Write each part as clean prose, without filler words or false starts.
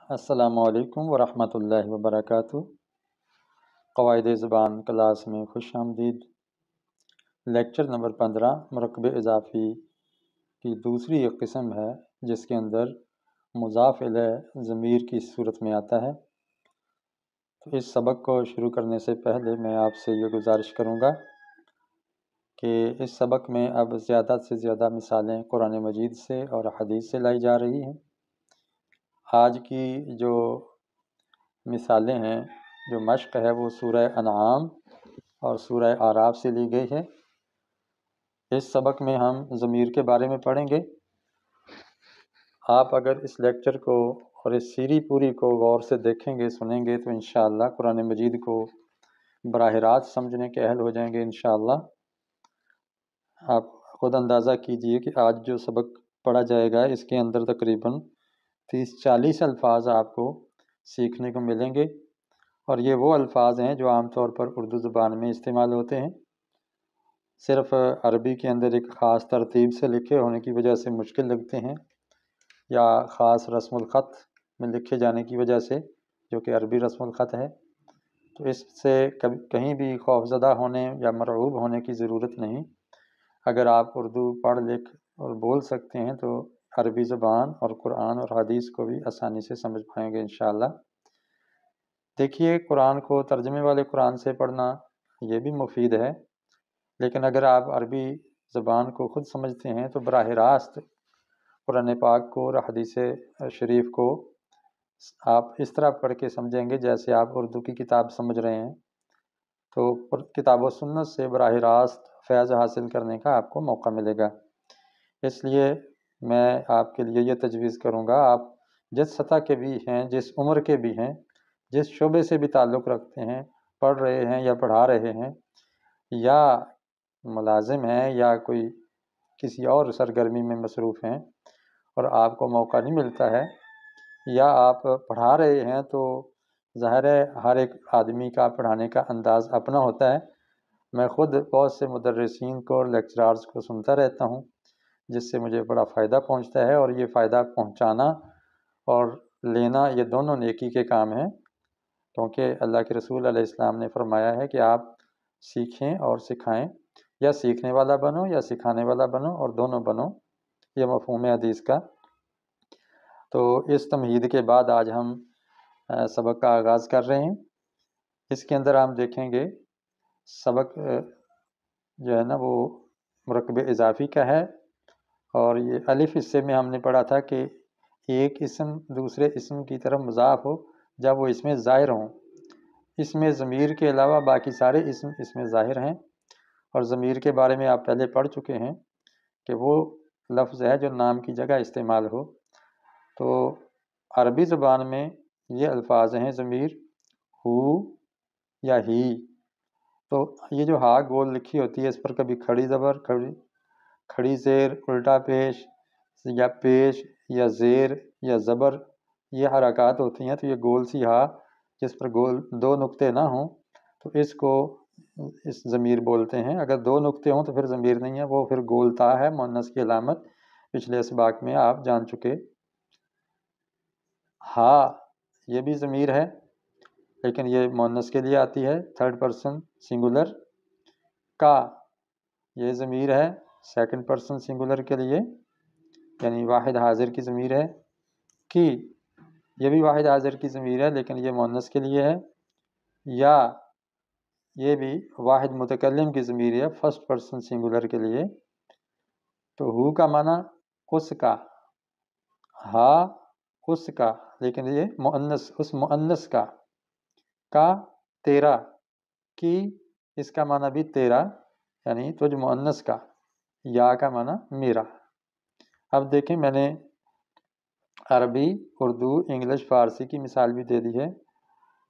السلام علیکم ورحمۃ اللہ وبرکاتہ۔ قواعد زبان کلاس میں خوش آمدید۔ لیکچر نمبر 15 مرکب اضافی کی دوسری ایک قسم ہے جس کے اندر مضاف الیہ ضمیر کی صورت میں آتا ہے۔ تو اس سبق کو شروع کرنے سے پہلے میں آپ سے یہ گزارش کروں گا کہ اس سبق میں اب زیادہ سے زیادہ مثالیں قرآن مجید سے اور حدیث سے لائی جا رہی ہیں۔ آج کی جو مثالیں ہیں، جو مشق ہے، وہ سورہ انعام اور سورہ اعراف سے لی گئی ہے۔ اس سبق میں ہم ضمیر کے بارے میں پڑھیں گے۔ آپ اگر اس لیکچر کو اور اس سیری پوری کو غور سے دیکھیں گے، سنیں گے، تو انشاءاللہ قرآن مجید کو براہ راست سمجھنے کے اہل ہو جائیں گے انشاءاللہ۔ آپ خود اندازہ کیجئے کہ آج جو سبق پڑھا جائے گا، اس کے اندر تقریباً 30-40 الفاظ آپ کو سیکھنے کو ملیں گے، اور یہ وہ الفاظ ہیں جو عام طور پر اردو زبان میں استعمال ہوتے ہیں۔ صرف عربی کے اندر ایک خاص ترتیب سے لکھے ہونے کی وجہ سے مشکل لگتے ہیں، یا خاص رسم الخط میں لکھے جانے کی وجہ سے، جو کہ عربی رسم الخط ہے۔ تو اس سے کہیں بھی خوفزدہ ہونے یا مرعوب ہونے کی ضرورت نہیں۔ اگر آپ اردو پڑھ لکھ اور بول سکتے ہیں تو عربی زبان اور قرآن اور حدیث کو بھی آسانی سے سمجھ پائیں گے انشاءاللہ۔ دیکھیے، قرآن کو ترجمے والے قرآن سے پڑھنا یہ بھی مفید ہے، لیکن اگر آپ عربی زبان کو خود سمجھتے ہیں تو براہ راست قرآن پاک کو اور حدیث شریف کو آپ اس طرح پڑھ کے سمجھیں گے جیسے آپ اردو کی کتاب سمجھ رہے ہیں، تو کتاب و سنت سے براہ راست فیض حاصل کرنے کا آپ کو موقع ملے گا۔ اس لیے میں آپ کے لیے یہ تجویز کروں گا، آپ جس سطح کے بھی ہیں، جس عمر کے بھی ہیں، جس شعبے سے بھی تعلق رکھتے ہیں، پڑھ رہے ہیں یا پڑھا رہے ہیں، یا ملازم ہیں یا کوئی کسی اور سرگرمی میں مصروف ہیں اور آپ کو موقع نہیں ملتا ہے، یا آپ پڑھا رہے ہیں، تو ظاہر ہے ہر ایک آدمی کا پڑھانے کا انداز اپنا ہوتا ہے۔ میں خود بہت سے مدرسین کو اور لیکچرارز کو سنتا رہتا ہوں، جس سے مجھے بڑا فائدہ پہنچتا ہے، اور یہ فائدہ پہنچانا اور لینا یہ دونوں نیکی کے کام ہیں، کیونکہ اللہ کے رسول علیہ السلام نے فرمایا ہے کہ آپ سیکھیں اور سکھائیں، یا سیکھنے والا بنو یا سکھانے والا بنو، اور دونوں بنو، یہ مفہوم حدیث کا۔ تو اس تمہید کے بعد آج ہم سبق کا آغاز کر رہے ہیں۔ اس کے اندر ہم دیکھیں گے سبق جو ہے نا وہ مرکب اضافی کا ہے، اور یہ الف حصے میں ہم نے پڑھا تھا کہ ایک اسم دوسرے اسم کی طرف مضاف ہو جب وہ اس میں ظاہر ہوں۔ اس میں ضمیر کے علاوہ باقی سارے اسم اس میں ظاہر ہیں، اور ضمیر کے بارے میں آپ پہلے پڑھ چکے ہیں کہ وہ لفظ ہے جو نام کی جگہ استعمال ہو۔ تو عربی زبان میں یہ الفاظ ہیں ضمیر، ہو یا ہی۔ تو یہ جو ہا گول لکھی ہوتی ہے، اس پر کبھی کھڑی زبر، کھڑی زیر، الٹا پیش یا پیش یا زیر یا زبر، یہ حرکات ہوتی ہیں۔ تو یہ گول سی ہا جس پر گول دو نقطے نہ ہوں تو اس کو اس ضمیر بولتے ہیں۔ اگر دو نقطے ہوں تو پھر ضمیر نہیں ہے، وہ پھر گول تا ہے، مؤنث کی علامت، پچھلے اسباق میں آپ جان چکے۔ ہا یہ بھی ضمیر ہے، لیکن یہ مؤنث کے لیے آتی ہے، تھرڈ پرسن سنگولر۔ کا یہ ضمیر ہے سیکنڈ پرسن سنگولر کے لیے، یعنی واحد حاضر کی ضمیر ہے۔ کی یہ بھی واحد حاضر کی ضمیر ہے، لیکن یہ مؤنث کے لیے ہے۔ یا یہ بھی واحد متکلم کی ضمیر ہے، فرسٹ پرسن سنگولر کے لیے۔ تو ہو کا معنی اس کا، ہا اس کا، لیکن یہ مؤنث، اس مؤنث کا تیرا، کی اس کا معنی بھی تیرا، یعنی تجھ مؤنث کا، یا کا معنی میرا۔ اب دیکھیں، میں نے عربی، اردو، انگلش، فارسی کی مثال بھی دے دی ہے،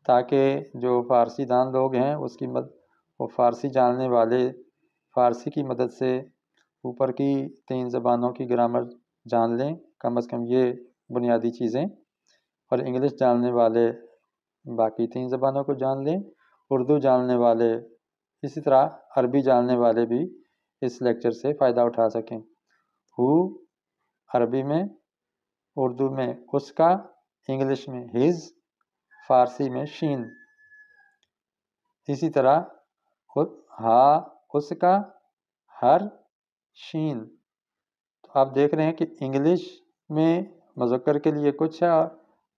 تاکہ جو فارسی دان لوگ ہیں وہ فارسی جاننے والے فارسی کی مدد سے اوپر کی 3 زبانوں کی گرامر جان لیں، کم از کم یہ بنیادی چیزیں، اور انگلش جاننے والے باقی 3 زبانوں کو جان لیں، اردو جاننے والے اسی طرح، عربی جاننے والے بھی اس لیکچر سے فائدہ اٹھا سکیں۔ ہو عربی میں، اردو میں اس کا، انگلش میں ہز، فارسی میں شین۔ اسی طرح ہا اس کا، ہر شین۔ تو آپ دیکھ رہے ہیں کہ انگلش میں مذکر کے لیے کچھ ہے اور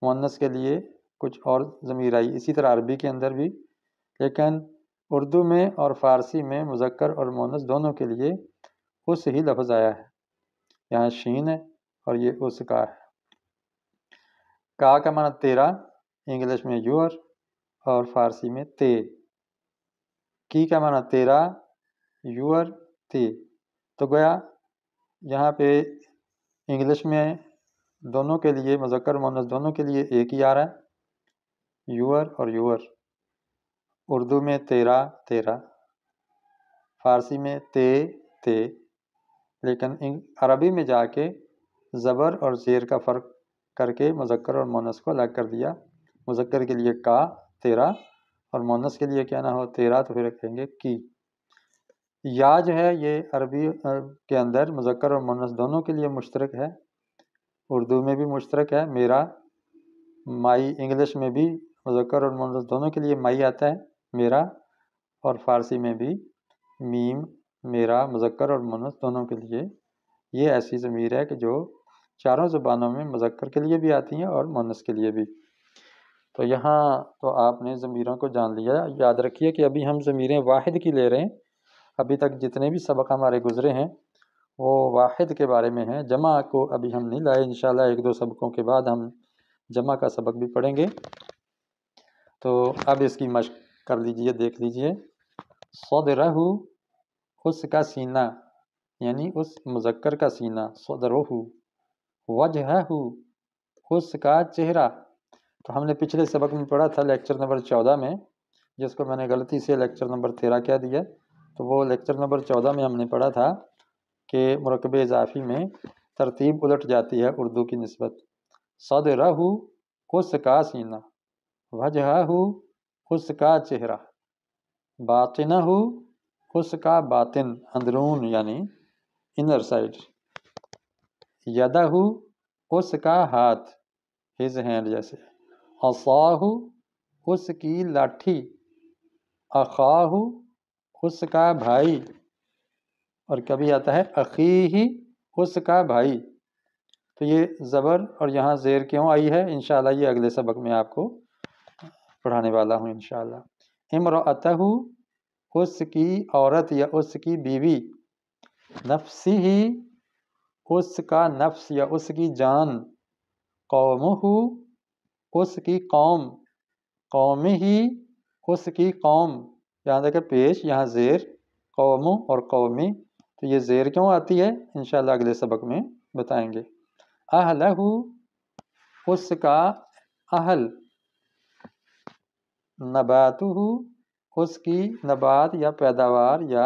مؤنث کے لیے کچھ اور ضمیر آئی، اسی طرح عربی کے اندر بھی، لیکن اردو میں اور فارسی میں مذکر اور مؤنث دونوں کے لیے اس ہی لفظ آیا ہے۔ یہاں شین ہے اور یہ اس کا ہے۔ کا معنی تیرا، انگلش میں یور اور فارسی میں تے۔ کی کا معنی تیرا، یور، تے۔ تو گویا یہاں پہ انگلش میں دونوں کے لیے مذکر مؤنث دونوں کے لیے ایک ہی آ رہا ہے، یور اور یور۔ اردو میں تیرا، تیرا، فارسی میں تے، تے، لیکن عربی میں جا کے زبر اور زیر کا فرق کر کے مذکر اور مؤنث کو الگ کر دیا۔ مذکر کے لیے کا، تیرا، اور مؤنث کے لیے کیا نہ ہو تیرا تو پھر کہیں گے کی۔ یا جو ہے یہ عربی کے اندر مذکر اور مؤنث دونوں کے لیے مشترک ہے، اردو میں بھی مشترک ہے، میرا، مائی، انگلش میں بھی مذکر اور مؤنث دونوں کے لیے مائی آتا ہے، میرا، اور فارسی میں بھی میم، میرا، مذکر اور مؤنث دونوں کے لیے۔ یہ ایسی ضمیر ہے کہ جو چاروں زبانوں میں مذکر کے لیے بھی آتی ہیں اور مؤنث کے لیے بھی۔ تو یہاں تو آپ نے ضمیروں کو جان لیا۔ یاد رکھیے کہ ابھی ہم ضمیریں واحد کی لے رہے ہیں، ابھی تک جتنے بھی سبق ہمارے گزرے ہیں وہ واحد کے بارے میں ہیں، جمع کو ابھی ہم نہیں لائے۔ انشاءاللہ ایک دو سبقوں کے بعد ہم جمع کا سبق بھی پڑھیں گے۔ تو اب اس کی مشق کر لیجئے، دیکھ لیجئے۔ صدرہ، اس کا سینہ، یعنی اس مذکر کا سینہ، صدرہ۔ وجہہ، اس کا چہرہ۔ تو ہم نے پچھلے سبق میں پڑھا تھا لیکچر نمبر 14 میں، جس کو میں نے غلطی سے لیکچر نمبر 13 کہہ دیا، تو وہ لیکچر نمبر 14 میں ہم نے پڑھا تھا کہ مرکب اضافی میں ترتیب الٹ جاتی ہے اردو کی نسبت۔ صدرہ، اس کا سینہ، وجہہ، اس کا چہرہ، باطنہ، اس کا باطن، اندرون یعنی انر سائڈ، یدہ، اس کا ہاتھ، ہز ہینڈ جیسے، عصاہ، اس کی لاٹھی، اخاہ، اس کا بھائی، اور کبھی آتا ہے اخیہ، اس کا بھائی۔ تو یہ زبر اور یہاں زیر کیوں آئی ہے انشاءاللہ یہ اگلے سبق میں آپ کو پڑھانے والا ہوں انشاءاللہ۔ امرأتہ، اس کی عورت یا اس کی بیوی، نفسہ، اس کا نفس یا اس کی جان، قومہ، اس کی قوم، قومہ، اس کی قوم، یہاں دیکھیں پیش، یہاں زیر، قوم اور قومی، تو یہ زیر کیوں آتی ہے انشاءاللہ اگلے سبق میں بتائیں گے۔ اہلہ، اس کا اہل، نباتہ، اس کی نبات یا پیداوار یا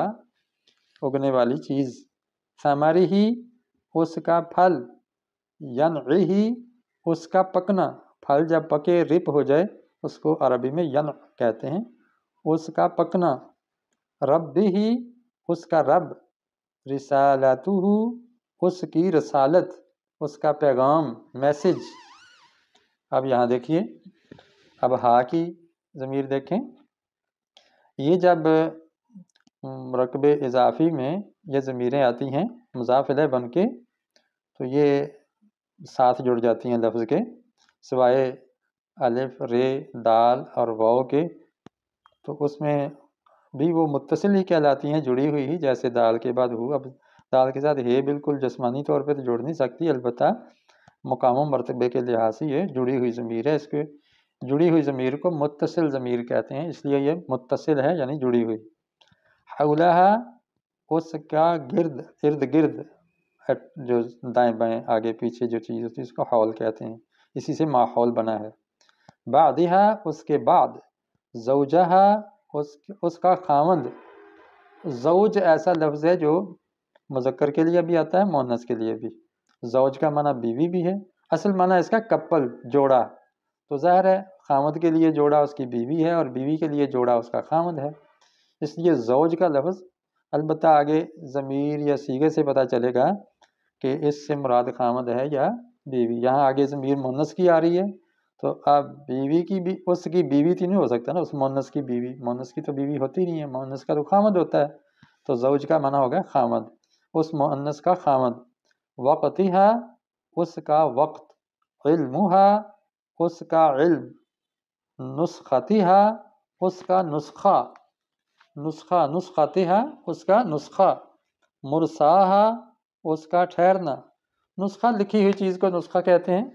اگنے والی چیز، ثمرہ، اس کا پھل، ینعہ، اس کا پکنا، پھل جب پکے رپ ہو جائے اس کو عربی میں ینع کہتے ہیں، اس کا پکنا، ربہ، اس کا رب، رسالتہ، اس کی رسالت، اس کا پیغام، میسج۔ اب یہاں دیکھیے، اب ہا کی ضمیر دیکھیں، یہ جب مرکب اضافی میں یہ ضمیریں آتی ہیں مضاف الیہ بن کے تو یہ ساتھ جڑ جاتی ہیں لفظ کے، سوائے الف، رے، دال اور واو کے، تو اس میں بھی وہ متصل ہی کہلاتی ہیں، جڑی ہوئی ہی، جیسے دال کے بعد ہو۔ اب دال کے ساتھ ہے بالکل جسمانی طور پہ تو جڑ نہیں سکتی، البتہ مقام و مرتبے کے لحاظ سے یہ جڑی ہوئی ضمیر ہے۔ اس کے جڑی ہوئی ضمیر کو متصل ضمیر کہتے ہیں، اس لیے یہ متصل ہے یعنی جڑی ہوئی۔ حولہ، اس کا گرد، ارد گرد، جو دائیں بائیں آگے پیچھے جو چیز ہوتی ہے اس کو حول کہتے ہیں، اسی سے ماحول بنا ہے۔ بعدہا، اس کے بعد، زوجہ، اس کا خاوند۔ زوج ایسا لفظ ہے جو مذکر کے لیے بھی آتا ہے، مؤنث کے لیے بھی۔ زوج کا معنی بیوی بھی ہے، اصل معنی اس کا کپل، جوڑا، تو ظاہر ہے خاوند کے لیے جوڑا اس کی بیوی ہے اور بیوی کے لیے جوڑا اس کا خاوند ہے، اس لیے زوج کا لفظ، البتہ آگے ضمیر یا صیغے سے پتہ چلے گا کہ اس سے مراد خاوند ہے یا بیوی۔ یہاں آگے ضمیر مؤنث کی آ رہی ہے تو اب بیوی کی بھی اس کی بیوی تو نہیں ہو سکتا نا، اس مؤنث کی بیوی، مؤنث کی تو بیوی ہوتی نہیں ہے، مؤنث کا تو خامد ہوتا ہے، تو زوج کا معنی ہوگا خامد، اس مؤنث کا خامد۔ وقتہا اس کا وقت، علمہا اس کا علم، نسختہا اس کا نسخہ، نسختہا اس کا نسخہ، مرساہا اس کا ٹھہرنا۔ نسخہ لکھی ہوئی چیز کو نسخہ کہتے ہیں،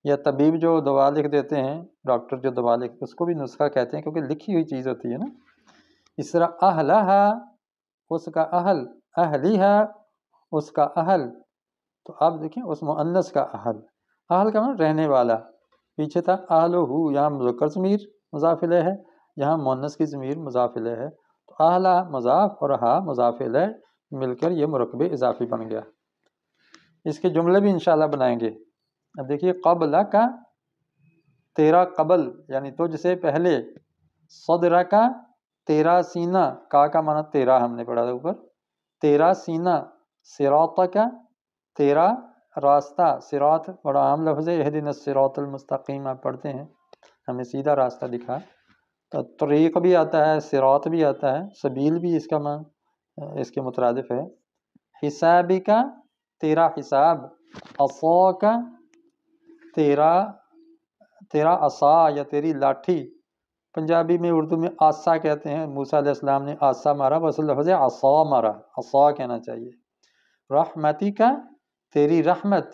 یا طبیب جو دوا لکھ دیتے ہیں، ڈاکٹر جو دوا لکھ، اس کو بھی نسخہ کہتے ہیں کیونکہ لکھی ہوئی چیز ہوتی ہے نا۔ اس طرح اہلہا اس کا اہل، اہلیہا اس کا اہل، تو آپ دیکھیں اس مؤنث کا اہل، اہل کا مطلب رہنے والا، پیچھے تھا اہلہو، یہاں مذکر ضمیر مضاف الیہ ہے، یہاں مؤنث کی ضمیر مضاف الیہ ہے، تو اہلہ مضاف اور ہا مضاف الیہ مل کر یہ مرکب اضافی بن گیا۔ اس کے جملے بھی انشاءاللہ بنائیں گے۔ اب دیکھیے قبل کا، تیرا قبل یعنی تجھ سے پہلے، صدر کا تیرا سینہ، کا معنی تیرا ہم نے پڑھا تھا اوپر، تیرا سینہ، صراط کا تیرا راستہ، صراط بڑا عام لفظ ہے، اہدنا الصراط المستقیم آپ پڑھتے ہیں، ہمیں سیدھا راستہ دکھا، تو طریق بھی آتا ہے، صراط بھی آتا ہے، سبیل بھی اس کا معنی اس کے مترادف ہے۔ حسابی کا تیرا حساب، عصا کا تیرا عصا یا تیری لاٹھی، پنجابی میں اردو میں آسا کہتے ہیں، موسیٰ علیہ السلام نے آسا مارا، بس لفظ ہے عصا مارا، عصا کہنا چاہیے۔ رحمتی کا تیری رحمت،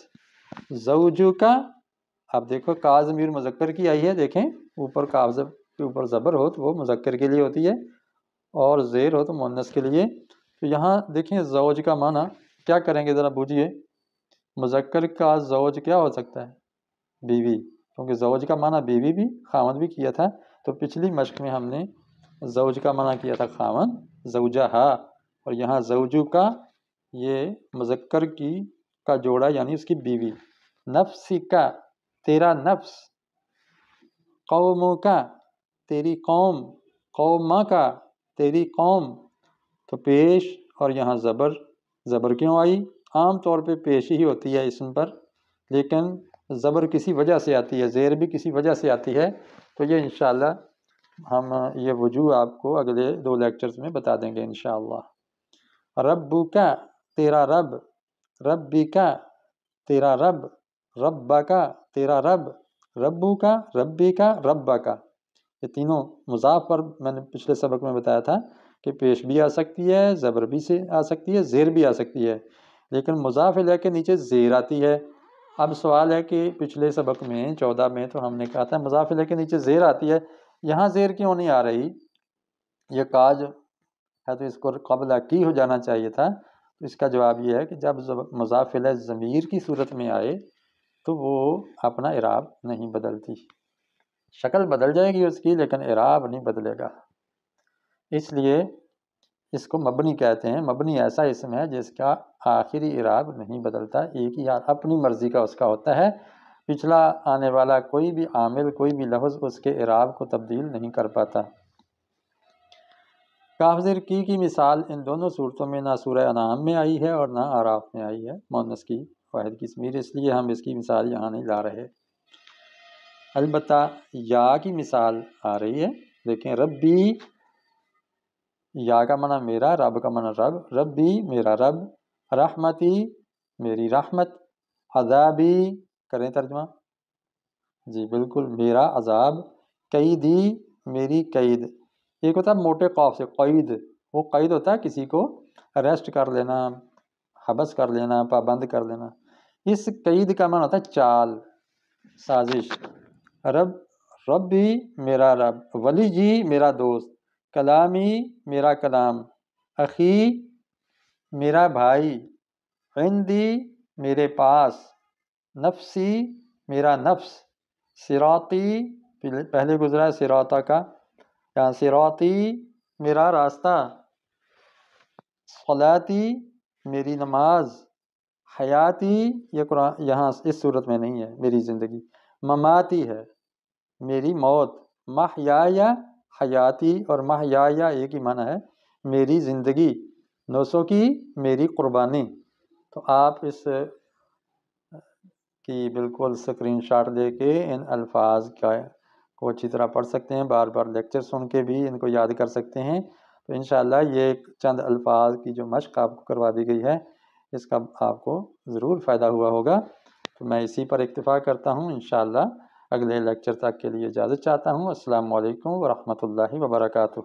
زوجو کا، اب دیکھو کا ضمیر مذکر کی آئی ہے، دیکھیں اوپر کاف کے اوپر زبر ہو تو وہ مذکر کے لیے ہوتی ہے، اور زیر ہو تو مؤنث کے لیے، تو یہاں دیکھیں زوج کا معنی کیا کریں گے ذرا بوجھیے، مذکر کا زوج کیا ہو سکتا ہے؟ بیوی، کیونکہ زوج کا معنی بیوی بھی خامد بھی کیا تھا، تو پچھلی مشق میں ہم نے زوج کا معنی کیا تھا خامد، زوجہا، اور یہاں زوجو کا یہ مذکر کا جوڑا یعنی اس کی بیوی۔ نفسی کا تیرا نفس، قوموں کا تیری قوم، قوما کا تیری قوم، تو پیش اور یہاں زبر کیوں آئی؟ عام طور پہ پیش ہی ہوتی ہے اسم پر، لیکن زبر کسی وجہ سے آتی ہے، زیر بھی کسی وجہ سے آتی ہے، تو یہ انشاءاللہ ہم یہ وجوہ آپ کو اگلے 2 لیکچرز میں بتا دیں گے انشاءاللہ۔ ربو کا تیرا رب، ربی کا تیرا رب، ربا کا تیرا رب، ربو کا ربی کا ربا کا، یہ تینوں مضاف پر میں نے پچھلے سبق میں بتایا تھا کہ پیش بھی آ سکتی ہے، زبر بھی سے آ سکتی ہے، زیر بھی آ سکتی ہے، لیکن مضاف الیہ کے نیچے زیر آتی ہے۔ اب سوال ہے کہ پچھلے سبق میں 14 میں تو ہم نے کہا تھا مضاف الیہ کے نیچے زیر آتی ہے، یہاں زیر کیوں نہیں آ رہی؟ یہ کاج ہے تو اس کو قبل کی ہو جانا چاہیے تھا، تو اس کا جواب یہ ہے کہ جب مضاف الیہ ضمیر کی صورت میں آئے تو وہ اپنا اعراب نہیں بدلتی، شکل بدل جائے گی اس کی لیکن اعراب نہیں بدلے گا، اس لیے اس کو مبنی کہتے ہیں۔ مبنی ایسا اسم ہے جس کا آخری اعراب نہیں بدلتا، ایک ہی اپنی مرضی کا اس کا ہوتا ہے، پچھلا آنے والا کوئی بھی عامل، کوئی بھی لفظ اس کے اعراب کو تبدیل نہیں کر پاتا۔ کاف زیر کی مثال ان دونوں صورتوں میں نہ سورہ انعام میں آئی ہے اور نہ اعراف میں آئی ہے، مؤنث کی واحد کی ضمیر، اس لیے ہم اس کی مثال یہاں نہیں لا رہے۔ البتہ یا کی مثال آ رہی ہے، دیکھیں ربی، یا کا معنی میرا، رب کا معنی رب، ربی میرا رب، رحمتی میری رحمت، عذابی کریں ترجمہ، جی بالکل میرا عذاب، قیدی میری قید، ایک ہوتا ہے موٹے قاف سے قید، وہ قید ہوتا ہے کسی کو اریسٹ کر لینا، حبس کر لینا، پابند کر لینا، اس قید کا معنی ہوتا ہے چال، سازش۔ ربی میرا رب، ولی جی میرا دوست، کلامی میرا کلام، اخی میرا بھائی، عندی میرے پاس، نفسی میرا نفس، صراطی پہلے گزرا ہے صراطہ کا، یہاں صراطی میرا راستہ، صلاتی میری نماز، حیاتی یہ قرآن یہاں اس صورت میں نہیں ہے میری زندگی، مماتی ہے میری موت، محیایا حیاتی اور محیایا ایک ہی معنی ہے میری زندگی، نوسوں کی میری قربانی، تو آپ اس کی بالکل اسکرین شاٹ لے کے ان الفاظ کو اچھی طرح پڑھ سکتے ہیں، بار بار لیکچر سن کے بھی ان کو یاد کر سکتے ہیں۔ تو انشاءاللہ یہ چند الفاظ کی جو مشق آپ کو کروا دی گئی ہے، اس کا آپ کو ضرور فائدہ ہوا ہوگا۔ تو میں اسی پر اکتفا کرتا ہوں، انشاءاللہ اگلے لیکچر تک کے لیے اجازت چاہتا ہوں۔ السلام علیکم ورحمۃ اللہ وبرکاتہ۔